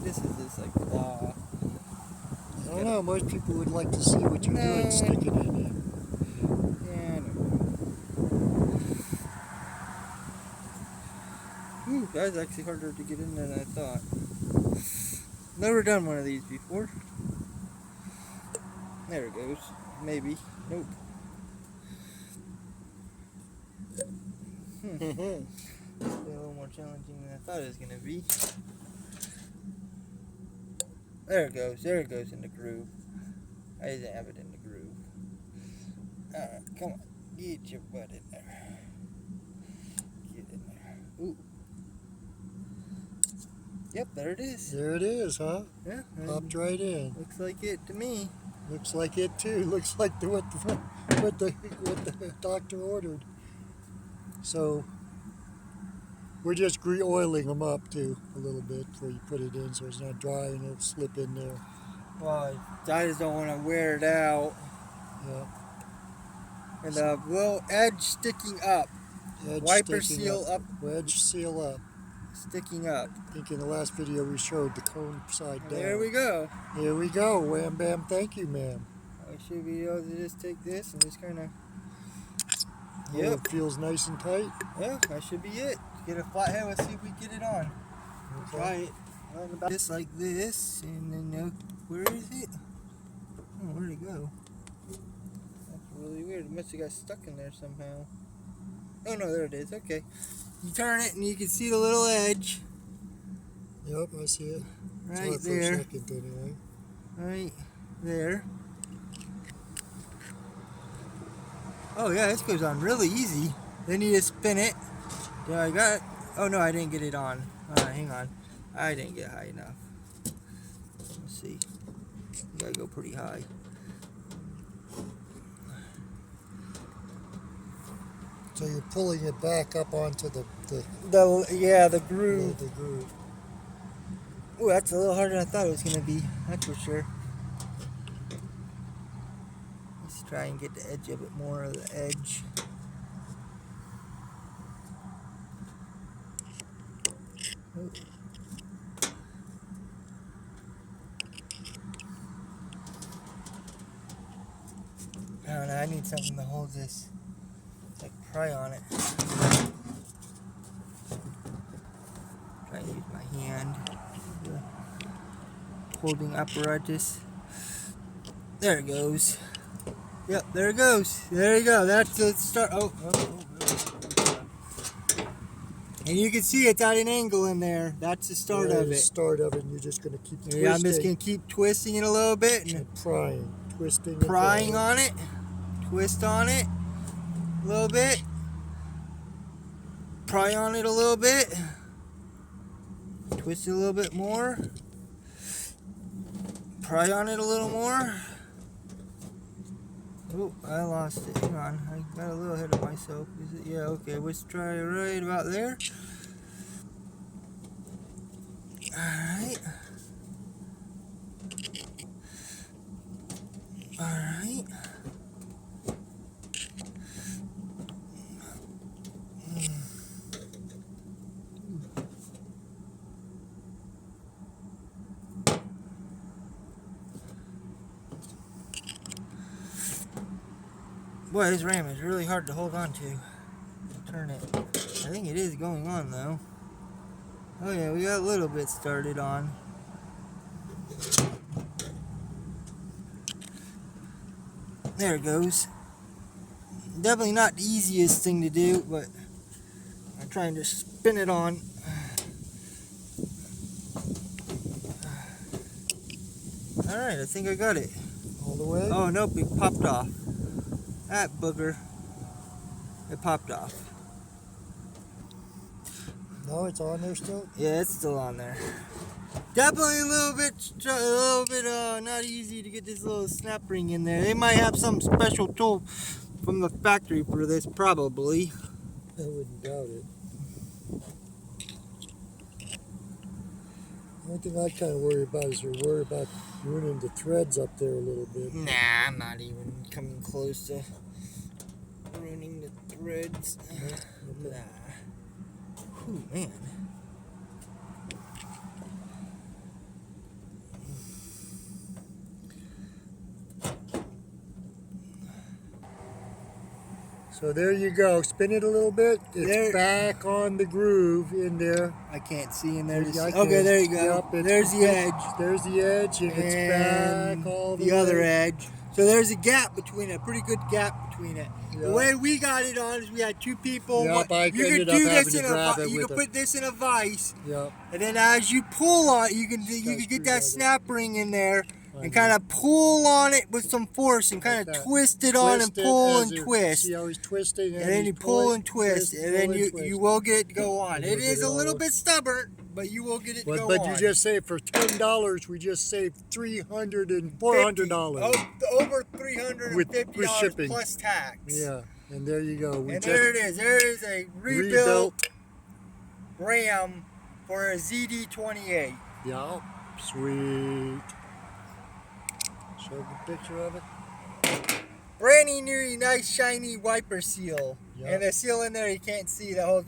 this? Is this like, I don't know, most people would like to see what you're doing, stick it in there. Yeah, I don't know. Ooh, that was actually harder to get in than I thought. Never done one of these before. There it goes. Maybe. Nope. A little more challenging than I thought it was going to be. There it goes. There it goes in the groove. I didn't have it in the groove. Alright, come on. Get your butt in there. Get in there. Ooh. Yep, there it is. There it is, huh? Yeah. Popped right in. Looks like it to me. Looks like it too. Looks like what the doctor ordered. So we're just oiling them up too a little bit before you put it in, so it's not dry and it'll slip in there. Well, I just don't want to wear it out. Yeah. And the little edge sticking up. Edge Wiper sticking seal up. Wedge seal up. Sticking up. I think in the last video we showed the cone side down. There we go. Here we go. Wham bam. Thank you, ma'am. I should be able to just take this and just kind of. Yep. Oh, it feels nice and tight. Yeah, that should be it. Get a flathead. Let's see if we get it on. Okay. Try it. Right about this like this, and then where is it? Oh, where'd it go? That's really weird. It must have got stuck in there somehow. Oh no, there it is. Okay. You turn it and you can see the little edge. Yep, I see it. Right there. For a second anyway. Right there. Oh yeah, this goes on really easy. Then you just spin it. Yeah, I got it. Oh no, I didn't get it on. Hang on. I didn't get high enough. Let's see. You gotta go pretty high. So you're pulling it back up onto the groove. The groove. Ooh, that's a little harder than I thought it was gonna be. That's for sure. Let's try and get the edge a bit more of the edge. Ooh. I don't know, I need something to hold this, like pry on it. Try and use my hand, the holding apparatus. There it goes. Yep, there it goes. There you go. That's the start. Oh. And you can see it's at an angle in there. That's the start of it. Start of it, and you're just going to keep twisting. Yeah, I'm just going to keep twisting it a little bit. And prying. Twisting prying on it. Twist on it a little bit. Pry on it a little bit. Twist it a little bit more. Pry on it a little more. Oh, I lost it. Hang on. I got a little ahead of myself. Is it? Yeah, okay. Let's try right about there. Alright. Alright. Boy, this ram is really hard to hold on to. Turn it. I think it is going on though. Oh yeah, we got a little bit started on. There it goes. Definitely not the easiest thing to do, but I'm trying to spin it on. Alright, I think I got it. All the way? Oh nope, it popped off. That booger. It popped off. No, it's on there still? Yeah, it's still on there. Definitely a little bit not easy to get this little snap ring in there. They might have some special tool from the factory for this, probably. I wouldn't doubt it. The only thing I kind of worry about is you're worried about ruining the threads up there a little bit. Nah, I'm not even coming close to ruining the threads. Nah. Nah. 'Ooh, man. So there you go. Spin it a little bit. It's There. back on the groove in there. I can't see in there. To see. I Okay, can. there you go. Yep, There's the edge. There's the edge, and it's back all the way. other edge. So there's a gap between it, a pretty good gap between it. Yep. The way we got it on is we had two people. Yep, I you ended could up do having this to in grab a it you with could a- put this in a vise, Yep. and then as you pull on it, you can get that snap ring in there and kind of pull on it with some force and kind of twist it on and pull and twist. See how he's twisting, And then you pull and twist, and then you will get it to go on. It is a little bit stubborn, but you will get it to go on. But you just saved for $10. We just saved $300 and $400. Over $350 with shipping plus tax. Yeah, and there you go. And there it is. There is a rebuilt Ram for a ZD28. Yeah, sweet. Show the picture of it. Brand new, nice, shiny wiper seal. Yep. And the seal in there, you can't see the whole